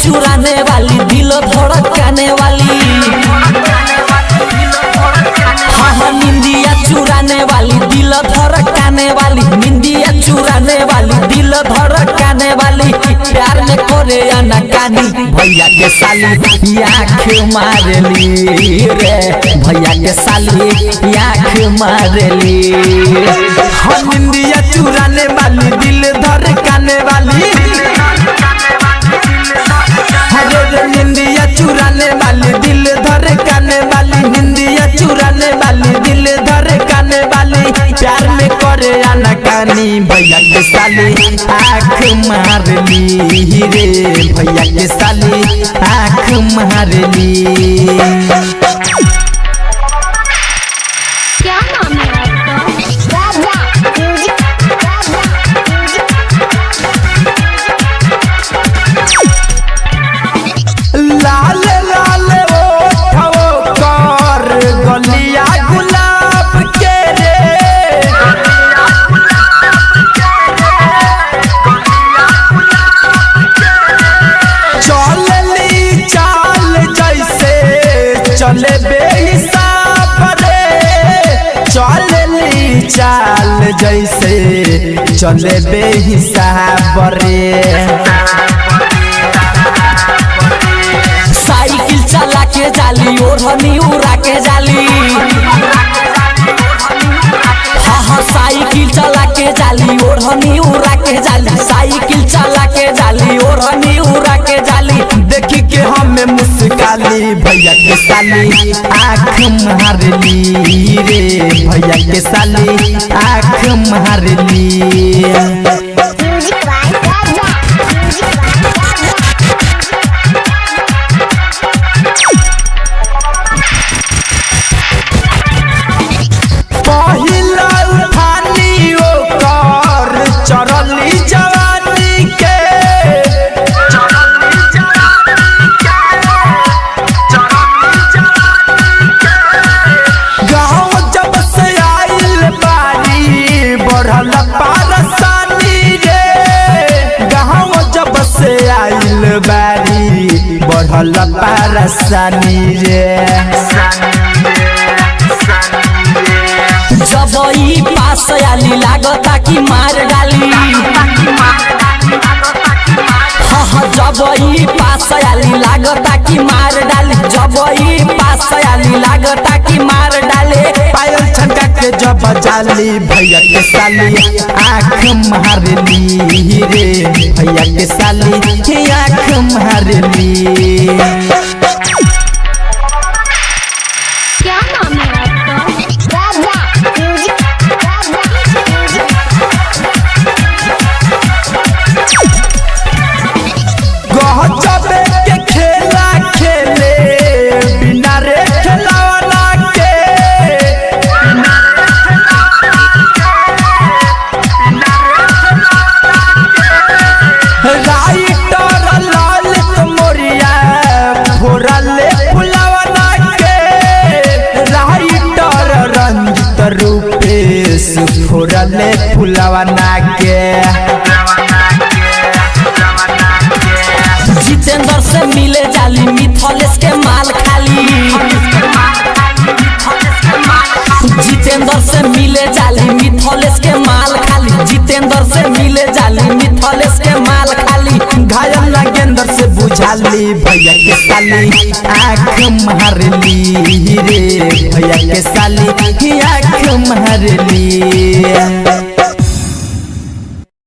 चुराने वाली, दिल धड़काने वाली। हाँ हाँ निंदिया चुराने वाली, दिल धड़काने वाली, निंदिया चुराने वाली, दिल धड़काने वाली। प्यार में करे अनकानी, भैया के साली आँख मारली रे, भैया के साली आँख मारली। हाँ निंदिया चुराने वाली, दिल धड़काने वाली, हरे निंदिया चुराने वाली, दिल धड़काने वाली, निंदिया चुराने वाली, दिल धड़काने वाली। प्यार में करे अनकानी, भैया के साली आँख मारली रे, भैया के साली आँख मारली। क्या नाम है लाल लाल ओठो कर गलिया गुलाब के रे, चलली चाल जैसे चले बेहिसाब रे, चलली चाल जैसे चले बेहिसाब रे। साइकिल चला के जाली, ओढ़नी उड़ा के जाली। हाँ हाँ साइकिल चला के जाली, ओढ़नी उड़ा के जाली, साइकिल चला के जाली, ओढ़नी उड़ा के जाली। देखी के हमें मुस्काली, भैया के साली आँख मारली रे, भैया के साली आँख मारली। चरली जवानी के, गाँव जब से आइल बारी बढ़ल पारसानी रे, गाँव जब से आइल बारी बढ़ल पारसानी रे। जब ई पास आली लागता कि मार डाली, हाँ हाँ जब ई पास आली लागता कि मार डाली, जब ई पास आली लागता कि मार डाले। पायल छनका के जब जाली, भैया के साली आँख मारली रे, भैया के साली आँख मारली। क्या नाम है गजबे के खेला खेले बिना रे खिलौना के, राइटर ललित मोरिया फोड़ले फुलवना के, राइटर रंजित रूपेश फोड़ले फुलवना के। जितेंद्र से मिले जाली, मिथलेश के माल खाली। जितेंद्र से मिले जाली, मिथलेश के माल खाली, जितेंद्र से मिले जाली, मिथलेश के माल खाली। घायल नागेंद्र से बुझाली, भैया के साली आँख मारली रे, भैया के साली आँख मारली।